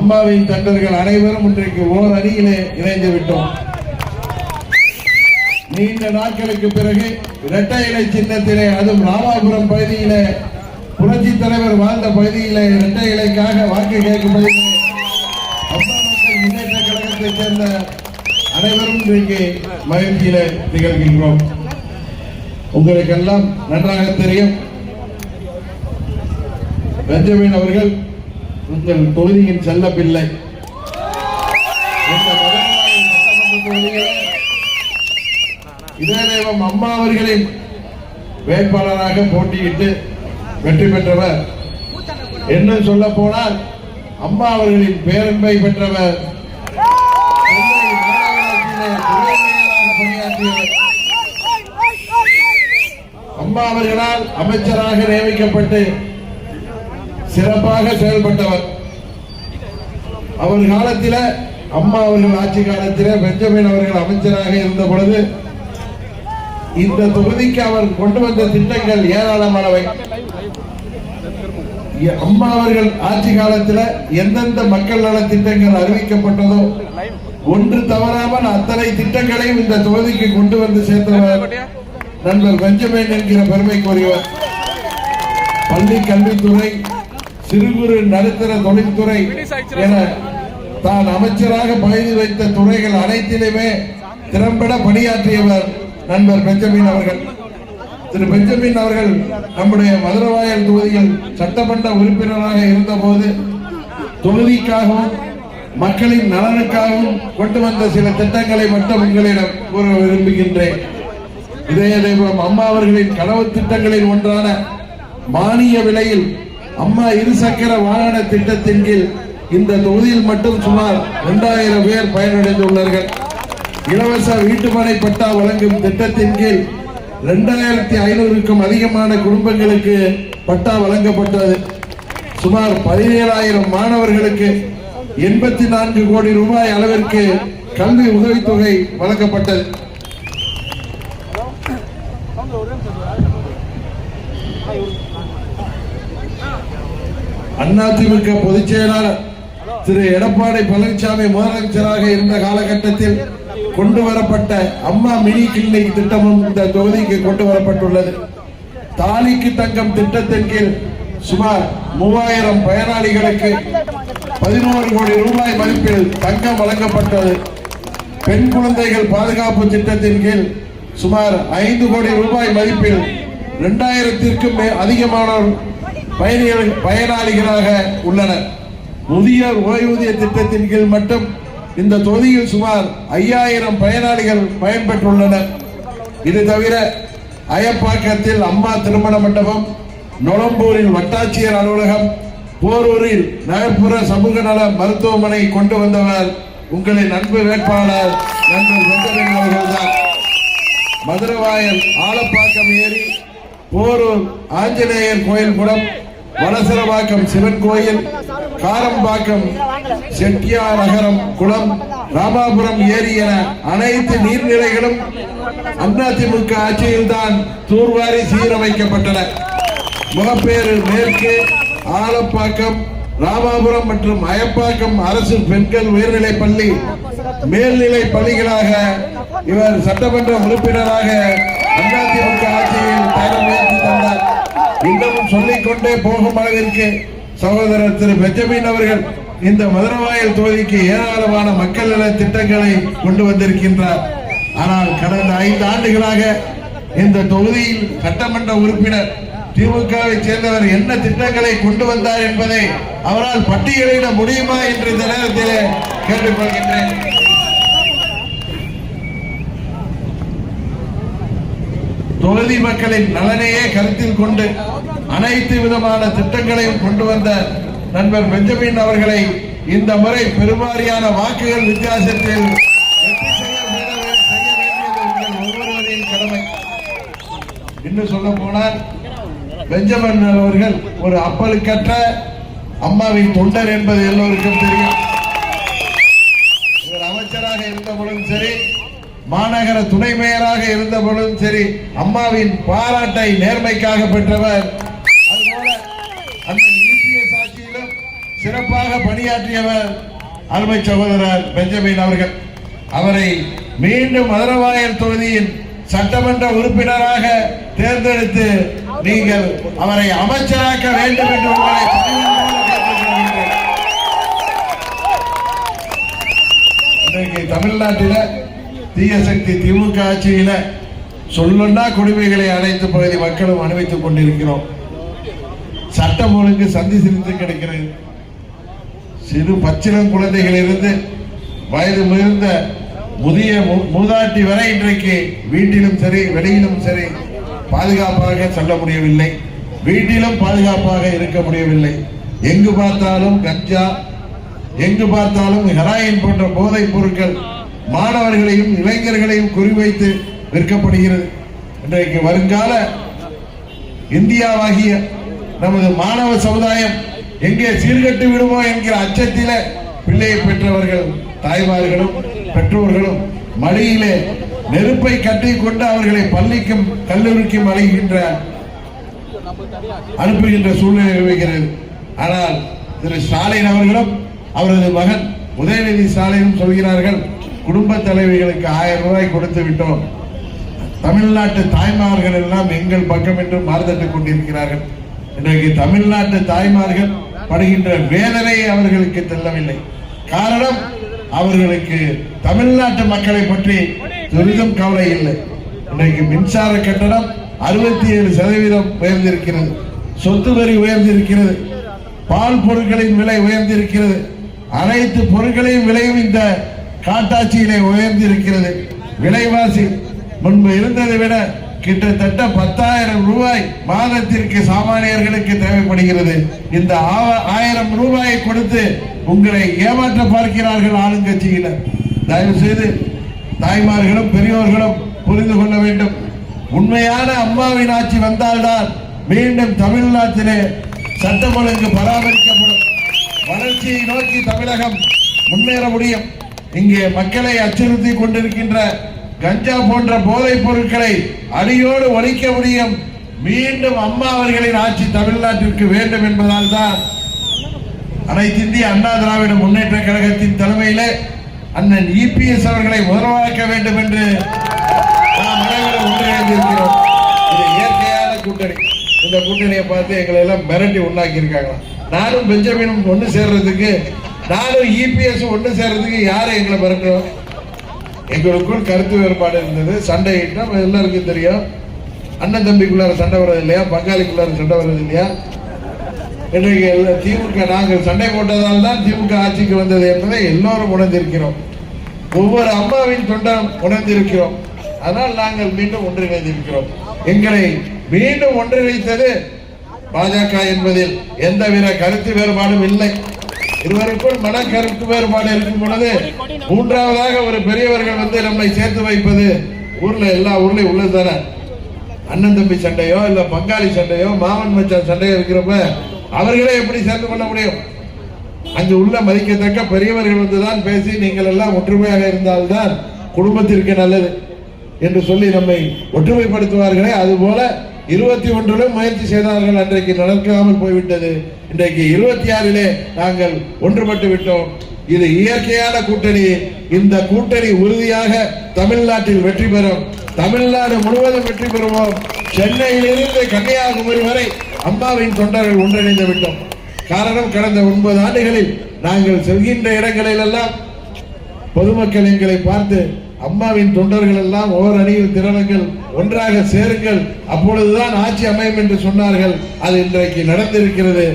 அம்மாவின் தொண்டர்கள் அனைவரும் இன்றைக்கு ஓர் அணியிலே இணைந்து விட்டோம். நீண்ட நாட்களுக்கு பிறகு இரட்டை இலை சின்னத்திலே, அதுவும் ராமாபுரம் பகுதியிலே, புரட்சி தலைவர் வாழ்ந்த பகுதியிலே இரட்டை இலைக்காக வாக்கு கேட்கும் பகுதியிலே அம்மா மக்கள் முன்னேற்ற கழகத்தைச் சேர்ந்த அனைவரும் இன்றைக்கு மகிழ்ச்சியிலே திகழ்கின்றோம். உங்களுக்கெல்லாம் நன்றாக தெரியும், பெஞ்சமின் அவர்கள் உங்கள் தொகுதியின் செல்ல பிள்ளை. இதே தெய்வம் அம்மா அவர்களின் வேட்பாளராக போட்டியிட்டு வெற்றி பெற்றவர். என்ன சொல்ல போனால் அம்மா அவர்களின் பேரன்பை பெற்றவர், பணியாற்றியவர். அம்மா அவர்களால் அமைச்சராக நியமிக்கப்பட்டு சிறப்பாக செயல்பட்டவர். அவர் காலத்தில், அம்மா அவர்கள் ஆட்சி காலத்தில் பெஞ்சமின் அவர்கள் அமைச்சராக இருந்த பொழுது இந்த தொகுதிக்கு அவர் கொண்டு வந்த திட்டங்கள் ஏராளமானவை. அம்மா அவர்கள் ஆட்சி காலத்தில் எந்தெந்த மக்கள் நல திட்டங்கள் அறிவிக்கப்பட்டதோ ஒன்று தவறாமல் அத்தனை திட்டங்களையும் இந்த தொகுதிக்கு கொண்டு வந்து சேர்த்தவர் நண்பர் பெஞ்சமின் என்கிற பெருமைக்குரியவர். பள்ளி கல்வித்துறை, சிறு குறு நடுத்தர தொழில்துறை என தான் அமைச்சராக பகிர்ந்து வைத்த துறைகள் அனைத்திலுமே திறம்பட பணியாற்றியவர் நண்பர் பெஞ்சமின் அவர்கள். திரு பெஞ்சமின் அவர்கள் நம்முடைய மதுரவாயல் தொகுதியில் சட்டமன்ற உறுப்பினராக இருந்த போது தொகுதிக்காகவும் மக்களின் நலனுக்காகவும் கொண்டு வந்த சில திட்டங்களை மட்டும் உங்களிடம் கூற விரும்புகின்றேன். இதய தெய்வம் அம்மா அவர்களின் கனவு திட்டங்களில் ஒன்றான மானிய விலையில் அம்மா இருசக்கர வாகன திட்டத்தின் கீழ் இந்த தொகுதியில் மட்டும் சுமார் 2000 பேர் பயனடைந்துள்ளார்கள். இலவச வீட்டுமனை பட்டா வழங்கும் திட்டத்தின் கீழ் 2500க்கும் அதிகமான குடும்பங்களுக்கு பட்டா வழங்கப்பட்டது. சுமார் 17,000 மாணவர்களுக்கு 84 கோடி ரூபாய் அளவிற்கு கல்வி உதவித்தொகை வழங்கப்பட்டது. அதிமுக பொதுச் செயலாளர் திரு எடப்பாடி பழனிசாமி முதலமைச்சராக இருந்த காலகட்டத்தில் கொண்டு வரப்பட்ட அம்மா மினி கிளினிக் திட்டமும் இந்த தொகுதிக்கு கொண்டு வரப்பட்டுள்ளது. தாலிக்கு தங்கம் திட்டத்தின் கீழ் சுமார் 3000 பயனாளிகளுக்கு 11 கோடி ரூபாய் மதிப்பில் தங்கம் வழங்கப்பட்டது. பெண் குழந்தைகள் பாதுகாப்பு திட்டத்தின் கீழ் சுமார் 5 கோடி ரூபாய் மதிப்பில் 2000க்கும் அதிகமானோர் பயனாளிகளாக உள்ளனர். முதியோர் ஓய்வூதிய திட்டத்தின் கீழ் மட்டும் இந்த தொகுதியில் சுமார் 5000 பயனாளிகள் பயன்பெற்றுள்ளனர். இது தவிர அயப்பாக்கத்தில் அம்மா திருமண மண்டபம், நொளம்பூரில் வட்டாட்சியர் அலுவலகம், போரூரில் நகர்ப்புற சமூக நல மருத்துவமனை கொண்டு வந்தவர் உங்களின் அன்பு வேட்பாளர் நண்பர் பெஞ்சமின் அவர்கள்தான். மதுரவாயல் ஆலப்பாக்கம் ஏரி, போரூர் ஆஞ்சநேயர் கோயில் குளம், வலசரவாக்கம் சிவன் கோயில், காரம்பாக்கம் செட்டியார் நகரம் குளம், ராமாபுரம் ஏரி என அனைத்து நீர்நிலைகளும் அதிமுக ஆட்சியில் தான் தூர்வாரி சீரமைக்கப்பட்டன. முகப்பேறு மேற்கு, ஆலப்பாக்கம், ராமாபுரம் மற்றும் அயப்பாக்கம் அரசு பெண்கள் உயர்நிலை பள்ளி மேல்நிலை பள்ளிகளாக இவர் சட்டமன்ற உறுப்பினராக அதிமுக ஆட்சியில் தயாரித்து தந்தார். இன்னமும் சொல்லிக்கொண்டே போகும் அளவிற்கு சகோதரர் திரு பெஞ்சமின் அவர்கள் இந்த மதுரவாயல் தொகுதிக்கு ஏராளமான மக்கள் நல திட்டங்களை கொண்டு வந்திருக்கின்றார். ஆனால் கடந்த 5 ஆண்டுகளாக இந்த தொகுதியில் சட்டமன்ற உறுப்பினர் திமுகவை சேர்ந்தவர் என்ன திட்டங்களை கொண்டு வந்தார் என்பதை அவரால் பட்டியலிட முடியுமா என்று இந்த நேரத்தில் கேட்டுக்கொள்கின்றேன். தொகுதி மக்களின் நலனையே கருத்தில் கொண்டு அனைத்து விதமான திட்டங்களையும் கொண்டு வந்த நண்பர் பெஞ்சமின் அவர்களை இந்த முறை பெருவாரியான வாக்குகள் வித்தியாசத்தில் வெற்றி செய்ய வேண்டியது உங்கள் ஒவ்வொருவரின் கடமை. இன்னும் சொல்ல போனால் பெஞ்சமின் அவர்கள் ஒரு அப்பலுக்கற்ற அம்மாவின் தொண்டர் என்பது எல்லோருக்கும் தெரியும். இவர் அமைச்சராக இருந்த பொழுதும் சரி, மாநகர துணை மேயராக இருந்த பொழுதும் சரி, அம்மாவின் பாராட்டை நேர்மைக்காக பெற்றவர். அதுபோல அந்த இபிஎஸ் ஆட்சியிலும் சிறப்பாக பணியாற்றியவர் அருமை சகோதரர் பெஞ்சமின் அவர்கள். அவரை மீண்டும் மதுரவாயல் தொகுதியின் சட்டமன்ற உறுப்பினராக தேர்ந்தெடுத்து நீங்கள் அவரை அமைச்சராக்க வேண்டும் என்று உங்களை இன்றைக்கு தமிழ்நாட்டில் தீய சக்தி திமுக ஆட்சியில சொல்லுன்னா குடிமைகளை அனைத்து பகுதி மக்களும் அனுபவித்துக் கொண்டிருக்கிறோம். சட்டம் ஒழுங்கு சந்தி சிரித்து கிடைக்கிறது. சிறு பச்சிளம் குழந்தைகளிலிருந்து வயது முதிர்ந்த முதிய மூதாட்டி வரை இன்றைக்கு வீட்டிலும் சரி வெளியிலும் சரி பாதுகாப்பாக செல்ல முடியவில்லை. வீட்டிலும் பாதுகாப்பாக இருக்க முடியவில்லை. எங்கு பார்த்தாலும் கஞ்சா, எங்கு பார்த்தாலும் ஹெராயின் போன்ற போதைப் பொருட்கள் மாணவர்களையும் இளைஞர்களையும் குறிவைத்து விற்கப்படுகிறது. இன்றைக்கு வருங்கால இந்தியாவாகிய நமது மாணவ சமுதாயம் எங்கே சீர்கட்டு விடுமோ என்கிற அச்சத்தில பிள்ளையை பெற்றவர்கள் தாய்மார்களும் பெற்றோர்களும் மடியிலே நெருப்பை கட்டிக் கொண்டு அவர்களை பள்ளிக்கும் கல்லூரிக்கும் அனுப்புகின்ற சூழ்நிலை நிலவுகிறது. ஆனால் திரு ஸ்டாலின் அவர்களும் அவரது மகன் உதயநிதி ஸ்டாலினும் சொல்கிறார்கள், குடும்ப தலைவிகளுக்கு 1000 ரூபாய் கொடுத்து விட்டோம். தமிழ்நாட்டு தாய்மார்கள் எல்லாம் எங்கள் பக்கம் என்று மாறுதட்டுக் கொண்டிருக்கிறார்கள். இன்றைக்கு தமிழ்நாட்டு தாய்மார்கள் படுகின்ற வேதனை அவர்களுக்கு தெரியவில்லை. காரணம், அவர்களுக்கு தமிழ்நாட்டு மக்களை பற்றி துரிதம் கவலை இல்லை. இன்றைக்கு மின்சார கட்டணம் 67% உயர்ந்திருக்கிறது. சொத்து வரி உயர்ந்திருக்கிறது. பால் பொருட்களின் விலை உயர்ந்திருக்கிறது. அனைத்து பொருட்களின் விலையும் இந்த காட்டாட்சியிலே உயர்ந்திருக்கிறது. விலைவாசி முன்பு இருந்ததை விட கிட்டத்தட்ட 10,000 ரூபாய் மாதத்திற்கு சாமானியர்களுக்கு தேவைப்படுகிறது. இந்த 1000 ரூபாயை கொடுத்து உங்களை ஏமாற்ற பார்க்கிறார்கள் ஆளுங்கட்சியினர். தயவு செய்து தாய்மார்களும் பெரியோர்களும் புரிந்து கொள்ள வேண்டும். உண்மையான அம்மாவின் ஆட்சி வந்தால்தான் மீண்டும் தமிழ்நாட்டிலே சட்டம் ஒழுங்கு பராமரிக்கப்படும். வளர்ச்சியை நோக்கி தமிழகம் முன்னேற முடியும். இங்கே மக்களை அச்சுறுத்தி கொண்டிருக்கின்ற கஞ்சா போன்ற போதைப் பொருட்களை அடியோடு ஒழிக்க முடியும். மீண்டும் அம்மா அவர்களின் ஆட்சி தமிழ்நாட்டிற்கு வேண்டும் என்பதால் தான் அனைத்து இந்திய அண்ணா திராவிட முன்னேற்ற கழகத்தின் தலைமையிலே அண்ணன் EPS அவர்களை முதல்வராக்க வேண்டும் என்று நாம் அனைவரும் ஒன்றிணைந்திருக்கிறோம். இது இயற்கையான கூட்டணி. இந்த கூட்டணியை பார்த்து எங்களை எல்லாம் மிரட்டி உண்டாக்கி இருக்காங்க. நானும் பெஞ்சமினும் ஒன்று சேர்றதுக்கு, நானும் EPS ஒன்று சேர்றதுக்கு யாரை எங்களை மிரட்டுறோம்? எங்களுக்குள் கருத்து வேறுபாடு இருந்தது, சண்டையிட்டோம். எல்லாருக்கும் தெரியும். அண்ணன் தம்பிக்குள்ளார சண்டை வர்றது இல்லையா, பங்காளிக்குள்ளார சண்டை வர்றது இல்லையா? இன்றைக்கு திமுக நாங்கள் சண்டை போட்டதால் தான் திமுக ஆட்சிக்கு வந்தது என்பதை எல்லோரும் உணர்ந்திருக்கிறோம். ஒவ்வொரு அம்மாவின் தொண்டம் உணர்ந்திருக்கிறோம். அதனால் நாங்கள் மீண்டும் ஒன்றிணைந்திருக்கிறோம். எங்களை மீண்டும் ஒன்றிணைத்தது பாஜக என்பதில் எந்தவித கருத்து வேறுபாடும் இல்லை. இருவருக்குள் மன கருத்து வேறுபாடு இருக்கும் பொழுது மூன்றாவதாக ஒரு பெரியவர்கள் வந்து நம்மை சேர்த்து வைப்பது ஊர்ல எல்லா ஊர்லயும் உள்ளது தானே. அண்ணன் தம்பி சண்டையோ இல்ல பங்காளி சண்டையோ மாமன் மச்சான் சண்டையோ இருக்கிறப்ப அவர்களே எப்படி சேர்ந்து கொள்ள முடியும்? அங்கு உள்ள மதிக்கத்தக்க பெரியவர்கள் வந்துதான் பேசி நீங்கள் எல்லாம் ஒற்றுமையாக இருந்தால்தான் குடும்பத்திற்கு நல்லது என்று சொல்லி நம்மை ஒற்றுமைப்படுத்துவார்களே. அதுபோல 21 முயற்சி செய்தார்கள். அன்றைக்கு நடக்காமல் போய்விட்டது. இன்றைக்கு 26 நாங்கள் ஒன்றுபட்டு விட்டோம். இது இயற்கையான கூட்டணி. இந்த கூட்டணி உறுதியாக தமிழ்நாட்டில் வெற்றி பெறும். தமிழ்நாடு முழுவதும் வெற்றி பெறுவோம். சென்னையிலிருந்து கன்னியாகுமரி வரை அம்மாவின் தொண்டர்கள் ஒன்றிணைந்து விட்டோம். காரணம், கடந்த 9 ஆண்டுகளில் நாங்கள் செல்கின்ற இடங்களில் எல்லாம் பொதுமக்கள் எங்களை பார்த்து அம்மாவின் தொண்டர்கள் எல்லாம் ஓர் அணியில் திரளுங்கள், ஒன்றாக சேருங்கள், அப்பொழுதுதான் ஆட்சி அமையும் என்று சொன்னார்கள். அது இன்றைக்கு நடந்திருக்கிறது.